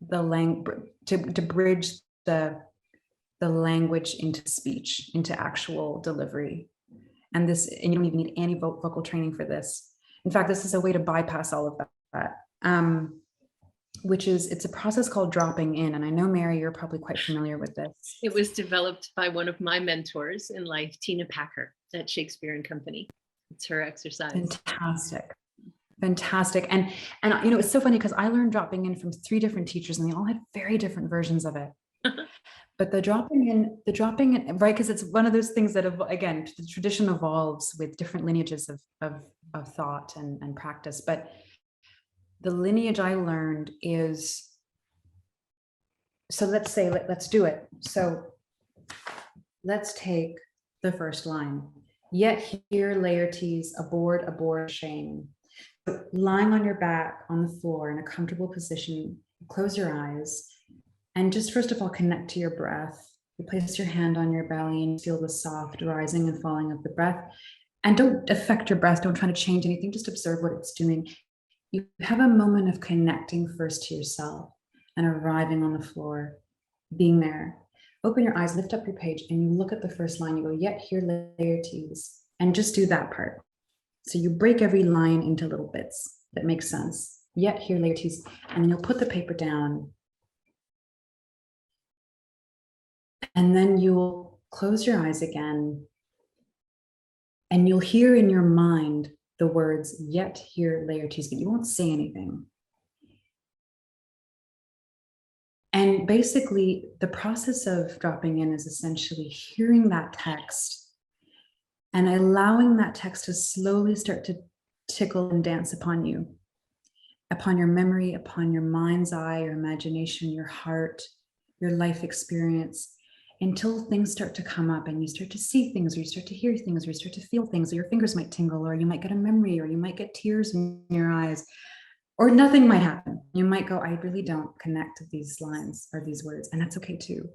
the language, to bridge the language into speech, into actual delivery. And you don't even need any vocal training for this. In fact, this is a way to bypass all of that, it's a process called dropping in. And I know, Mary, you're probably quite familiar with this. It was developed by one of my mentors in life, Tina Packer at Shakespeare and Company. It's her exercise. Fantastic. And it's so funny because I learned dropping in from 3 different teachers, and they all had very different versions of it. But the dropping in, right? Because it's one of those things that, again, the tradition evolves with different lineages of thought and practice. But the lineage I learned is, so let's do it. So let's take the first line. Yet here, Laertes, aboard shame. So lying on your back on the floor in a comfortable position, close your eyes, and just first of all, connect to your breath. You place your hand on your belly and feel the soft rising and falling of the breath. And don't affect your breath, don't try to change anything, just observe what it's doing. You have a moment of connecting first to yourself and arriving on the floor, being there. Open your eyes, lift up your page, and you look at the first line. You go, yet here, Laertes, and just do that part. So you break every line into little bits that make sense. Yet here, Laertes, and then you'll put the paper down. And then you'll close your eyes again, and you'll hear in your mind the words, yet here, Laertes, but you won't say anything. And basically, the process of dropping in is essentially hearing that text and allowing that text to slowly start to tickle and dance upon you, upon your memory, upon your mind's eye, your imagination, your heart, your life experience, until things start to come up and you start to see things, or you start to hear things, or you start to feel things, or your fingers might tingle, or you might get a memory, or you might get tears in your eyes, or nothing might happen. You might go, I really don't connect to these lines or these words, and that's okay too.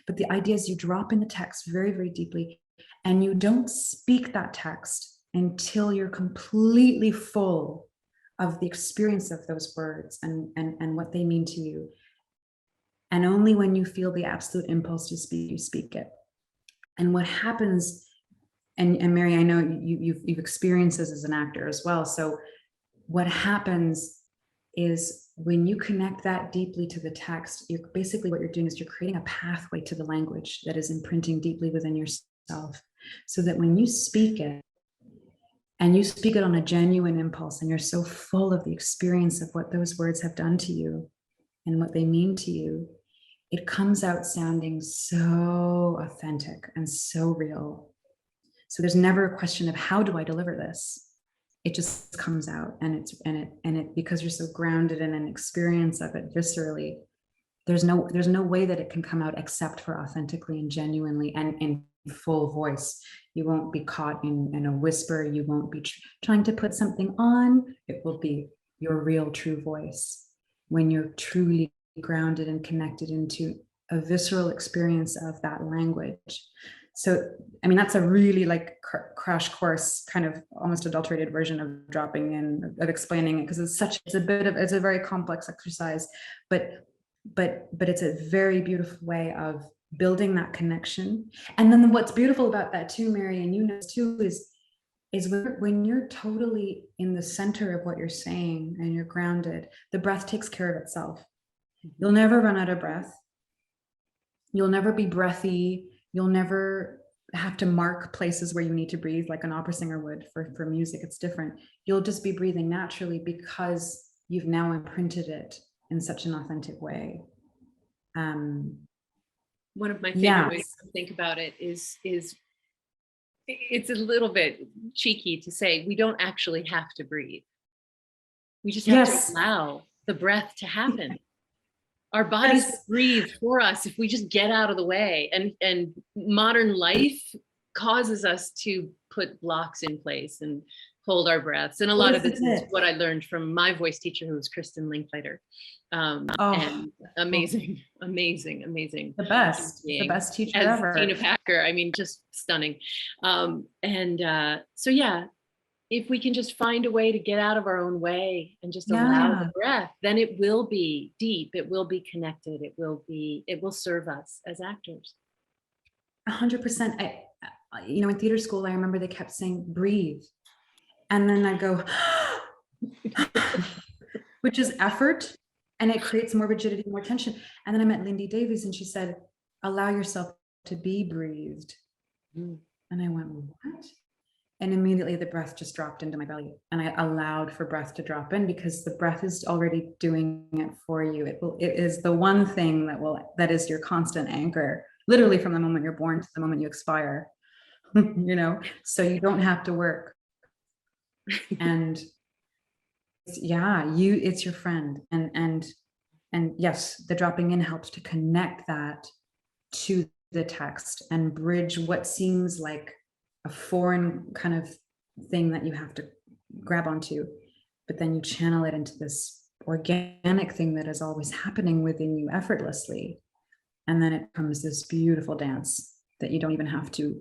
But the idea is you drop in the text very, very deeply, and you don't speak that text until you're completely full of the experience of those words and what they mean to you. And only when you feel the absolute impulse to speak, you speak it. And what happens, and Mary, I know you've experienced this as an actor as well. So what happens is when you connect that deeply to the text, you're basically, what you're doing is you're creating a pathway to the language that is imprinting deeply within yourself, so that when you speak it, and you speak it on a genuine impulse, and you're so full of the experience of what those words have done to you and what they mean to you, it comes out sounding so authentic and so real. So there's never a question of how do I deliver this? It just comes out, and it because you're so grounded in an experience of it viscerally, there's no way that it can come out except for authentically and genuinely and in full voice. You won't be caught in a whisper. You won't be trying to put something on. It will be your real true voice when you're truly grounded and connected into a visceral experience of that language. So, I mean, that's a really like crash course, kind of almost adulterated version of dropping in, of explaining it, because it's a very complex exercise, but it's a very beautiful way of building that connection. And then what's beautiful about that too, Mary, and you know too, is when you're totally in the center of what you're saying and you're grounded, the breath takes care of itself. You'll never run out of breath. You'll never be breathy. You'll never have to mark places where you need to breathe like an opera singer would for music. It's different. You'll just be breathing naturally because you've now imprinted it in such an authentic way. One of my favorite ways to think about it is it's a little bit cheeky to say we don't actually have to breathe. We just have to allow the breath to happen. Our bodies breathe for us if we just get out of the way. And modern life causes us to put blocks in place and hold our breaths. And a lot of this is what I learned from my voice teacher, who was Kristen Linkleiter. And amazing. The best teacher ever. Tina Packer, I mean, just stunning. So yeah, if we can just find a way to get out of our own way and just allow the breath, then it will be deep, it will be connected, it will serve us as actors. 100%. In theater school, I remember they kept saying, breathe. And then I go, which is effort, and it creates more rigidity, more tension. And then I met Lindy Davies, and she said, allow yourself to be breathed. And I went, what? And immediately the breath just dropped into my belly, and I allowed for breath to drop in, because the breath is already doing it for you. It is the one thing that is your constant anchor, literally from the moment you're born to the moment you expire, so you don't have to work. And it's your friend. And yes, the dropping in helps to connect that to the text and bridge what seems like a foreign kind of thing that you have to grab onto, but then you channel it into this organic thing that is always happening within you effortlessly. And then it becomes this beautiful dance that you don't even have to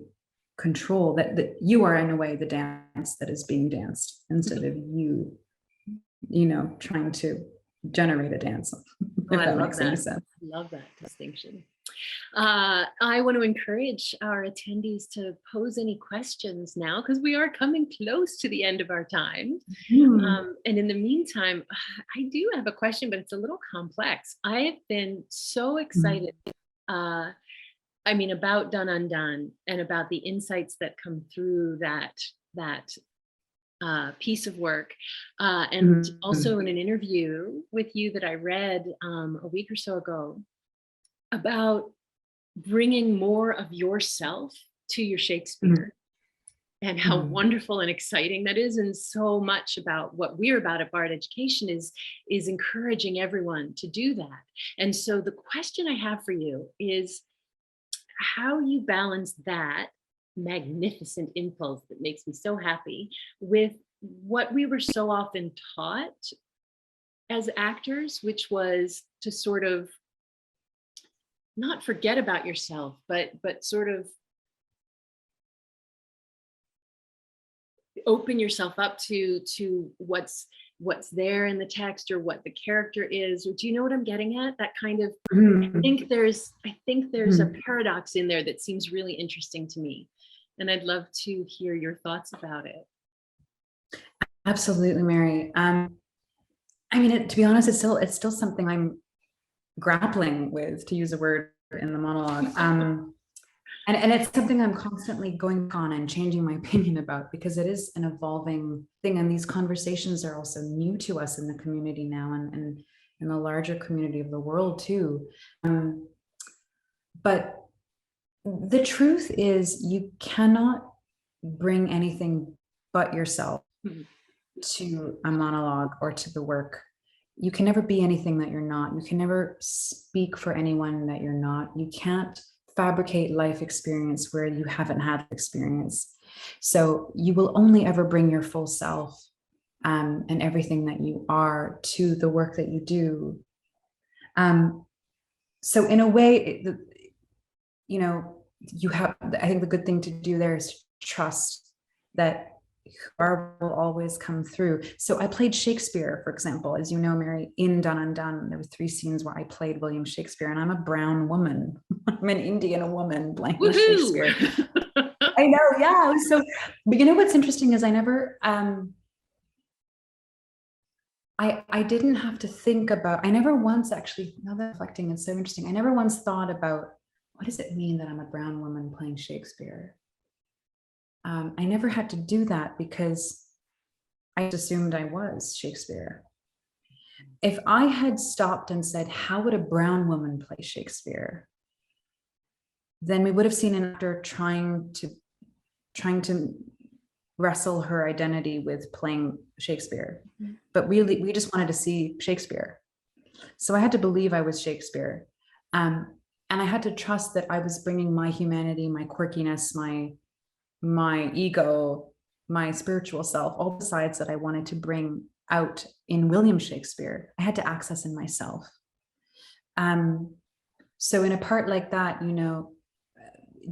control, that you are in a way the dance that is being danced instead of you trying to generate a dance. If that makes any sense. I love that distinction. I want to encourage our attendees to pose any questions now, because we are coming close to the end of our time. And in the meantime, I do have a question, but it's a little complex. I have been so excited, about Done Undone and about the insights that come through that piece of work. And also in an interview with you that I read a week or so ago about bringing more of yourself to your Shakespeare and how wonderful and exciting that is. And so much about what we're about at Bard Education is encouraging everyone to do that. And so the question I have for you is how you balance that magnificent impulse that makes me so happy with what we were so often taught as actors, which was to sort of not forget about yourself, but sort of open yourself up to what's there in the text or what the character is. Or do you know what I'm getting at? That kind of, I think there's a paradox in there that seems really interesting to me. And I'd love to hear your thoughts about it. Absolutely, Mary. To be honest, it's still something I'm grappling with, to use a word in the monologue. And it's something I'm constantly going on and changing my opinion about, because it is an evolving thing. And these conversations are also new to us in the community now, and in the larger community of the world too. But the truth is, you cannot bring anything but yourself to a monologue or to the work. You can never be anything that you're not. You can never speak for anyone that you're not. You can't fabricate life experience where you haven't had experience. So you will only ever bring your full self and everything that you are to the work that you do. So in a way, you have, I think the good thing to do there is trust that will always come through. So I played Shakespeare, for example, as you know, Mary, in Done Undone. There were 3 scenes where I played William Shakespeare, and I'm a brown woman. I'm an Indian woman playing Shakespeare. I know, yeah. So, but you know what's interesting is I never, I didn't have to think about, I never once actually, now that I'm reflecting, it's so interesting. I never once thought about, what does it mean that I'm a brown woman playing Shakespeare? I never had to do that because I assumed I was Shakespeare. If I had stopped and said, how would a brown woman play Shakespeare? Then we would have seen an actor trying to wrestle her identity with playing Shakespeare. But really, we just wanted to see Shakespeare. So I had to believe I was Shakespeare. And I had to trust that I was bringing my humanity, my quirkiness, my ego, my spiritual self, all the sides that I wanted to bring out in William Shakespeare, I had to access in myself. So in a part like that,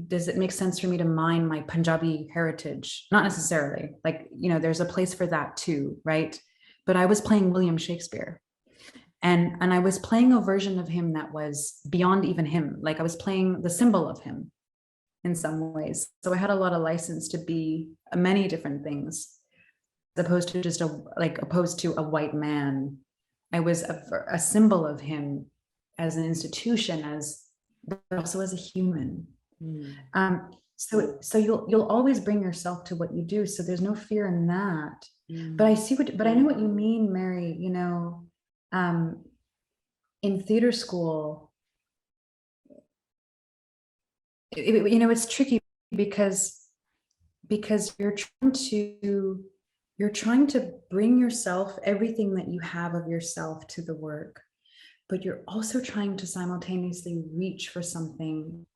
does it make sense for me to mine my Punjabi heritage? Not necessarily. There's a place for that too, right? But I was playing William Shakespeare. And I was playing a version of him that was beyond even him. Like I was playing the symbol of him in some ways. So I had a lot of license to be many different things, as opposed to just opposed to a white man. I was a symbol of him as an institution, but also as a human. So you'll always bring yourself to what you do. So there's no fear in that. But I know what you mean, Mary. In theater school, it's tricky because you're trying to bring yourself, everything that you have of yourself, to the work, but you're also trying to simultaneously reach for something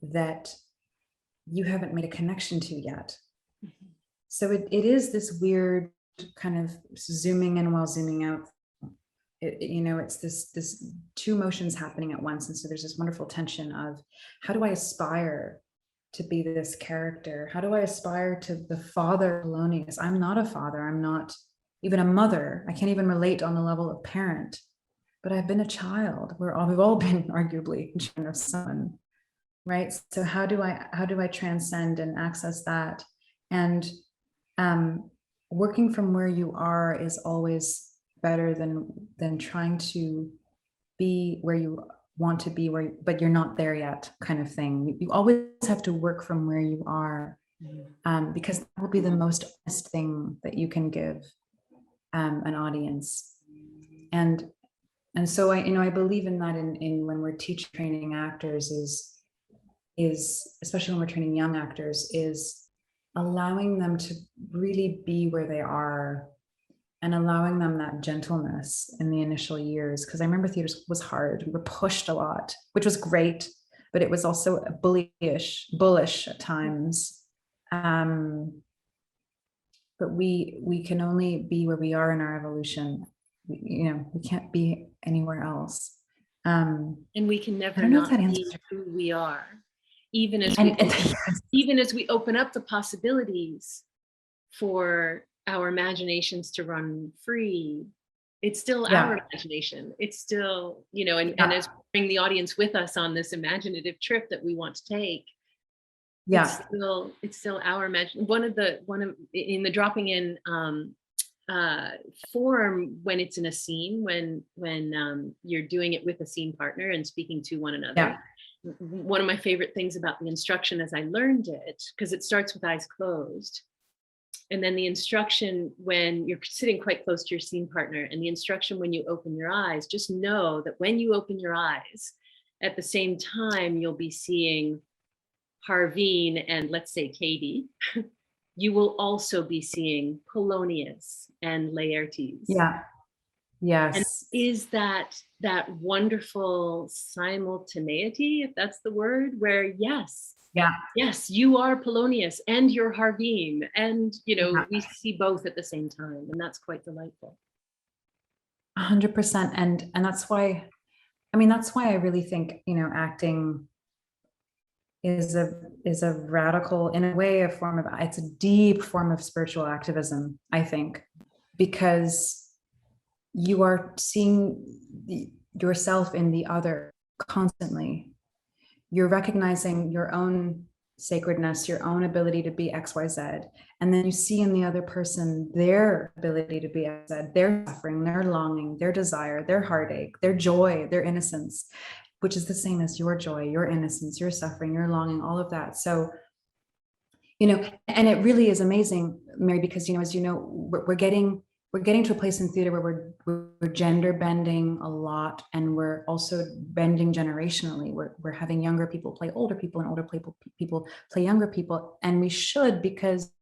that you haven't made a connection to yet. Mhm. So it is this weird kind of zooming in while zooming out. It's this two motions happening at once. And so there's this wonderful tension of, how do I aspire to be this character? How do I aspire to the father Polonius? I'm not a father. I'm not even a mother. I can't even relate on the level of parent, but I've been a child. We've all been arguably children of someone, right? So how do I transcend and access that? And working from where you are is always better than trying to be where you want to be, but you're not there yet, kind of thing. You always have to work from where you are, because that will be the most honest thing that you can give an audience. And so I believe in that in when we're teaching training actors is especially when we're training young actors, is allowing them to really be where they are and allowing them that gentleness in the initial years. Because I remember theater was hard. We were pushed a lot, which was great, but it was also bullish at times. But we can only be where we are in our evolution. We can't be anywhere else. And we can I never don't know if not that be answers. who we are, even as Yes. even as we open up the possibilities for our imaginations to run free. It's still our imagination. It's still, and as we bring the audience with us on this imaginative trip that we want to take, it's still our imagination. One of in the dropping in form, when it's in a scene, when you're doing it with a scene partner and speaking to one another. One of my favorite things about the instruction as I learned it, because it starts with eyes closed, and then the instruction when you're sitting quite close to your scene partner, and the instruction when you open your eyes, just know that when you open your eyes, at the same time you'll be seeing Harveen and, let's say, Katie. You will also be seeing Polonius and Laertes. Yes. And is that wonderful simultaneity, if that's the word, where yes, you are Polonius and you're Harveen, and we see both at the same time, and that's quite delightful. 100%. And that's why I really think acting is a radical, in a way, it's a deep form of spiritual activism, I think, because you are seeing yourself in the other constantly. You're recognizing your own sacredness, your own ability to be XYZ. And then you see in the other person their ability to be XYZ, their suffering, their longing, their desire, their heartache, their joy, their innocence, which is the same as your joy, your innocence, your suffering, your longing, all of that. So, and it really is amazing, Mary, because, as you know, we're getting to a place in theater where we're gender bending a lot, and we're also bending generationally. We're having younger people play older people, and older people play younger people, and we should, because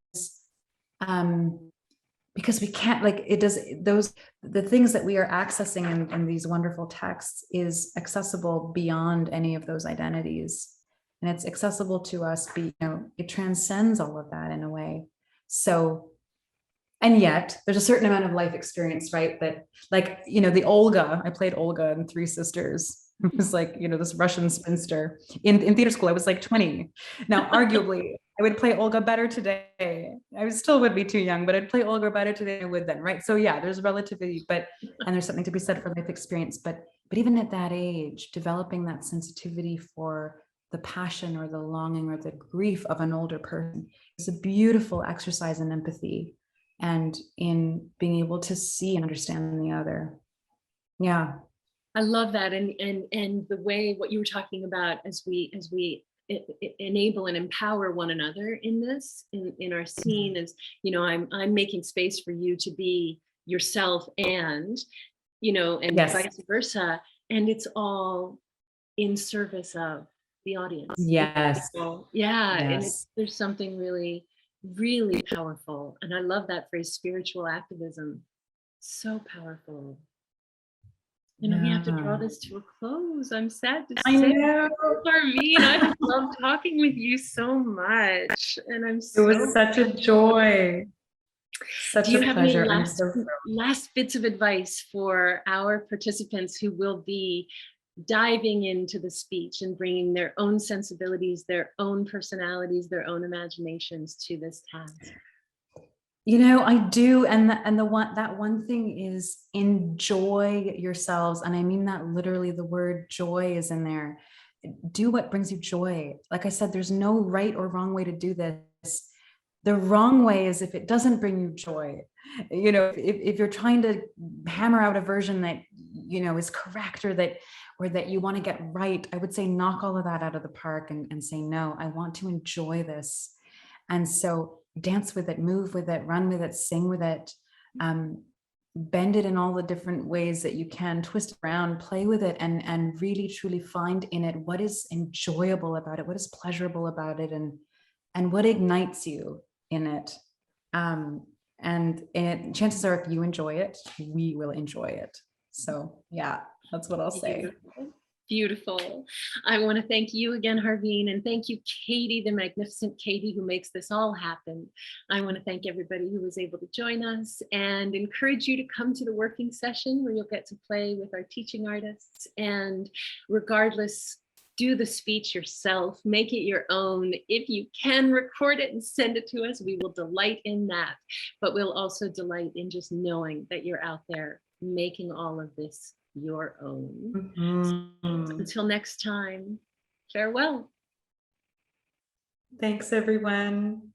we can't, the things that we are accessing in these wonderful texts is accessible beyond any of those identities, and it's accessible to us. It transcends all of that in a way. So. And yet there's a certain amount of life experience, right? That, the Olga, I played Olga in Three Sisters. It was this Russian spinster. In theater school, I was 20. Now, arguably, I would play Olga better today. I still would be too young, but I'd play Olga better today than I would then, right? So yeah, there's relativity, and there's something to be said for life experience. But even at that age, developing that sensitivity for the passion or the longing or the grief of an older person is a beautiful exercise in empathy, and in being able to see and understand the other. Yeah. I love that. And the way, what you were talking about, as we enable and empower one another in this, in our scene, is, I'm making space for you to be yourself, and, and vice versa. And it's all in service of the audience. Yes. And there's something really, really powerful. And I love that phrase, spiritual activism. So powerful. we have to draw this to a close. I'm sad to I say, know. Harveen, I love talking with you so much, and I'm It was such a joy. Such Do you a have pleasure. any I'm so last bits of advice for our participants who will be diving into the speech and bringing their own sensibilities, their own personalities, their own imaginations to this task? I do, and that one thing is enjoy yourselves, and I mean that literally. The word joy is in there. Do what brings you joy. Like I said, there's no right or wrong way to do this. The wrong way is if it doesn't bring you joy. If you're trying to hammer out a version that is correct, or that you want to get right, I would say knock all of that out of the park and say, no, I want to enjoy this. And so dance with it, move with it, run with it, sing with it, bend it in all the different ways that you can, twist it around, play with it, and really truly find in it what is enjoyable about it, what is pleasurable about it, and what ignites you in it. And chances are, if you enjoy it, we will enjoy it. So yeah, that's what I'll say. Beautiful. I want to thank you again, Harveen, and thank you, Katie, the magnificent Katie, who makes this all happen. I want to thank everybody who was able to join us, and encourage you to come to the working session where you'll get to play with our teaching artists. And regardless, do the speech yourself, make it your own. If you can, record it and send it to us. We will delight in that, but we'll also delight in just knowing that you're out there making all of this your own. So until next time, farewell. Thanks, everyone.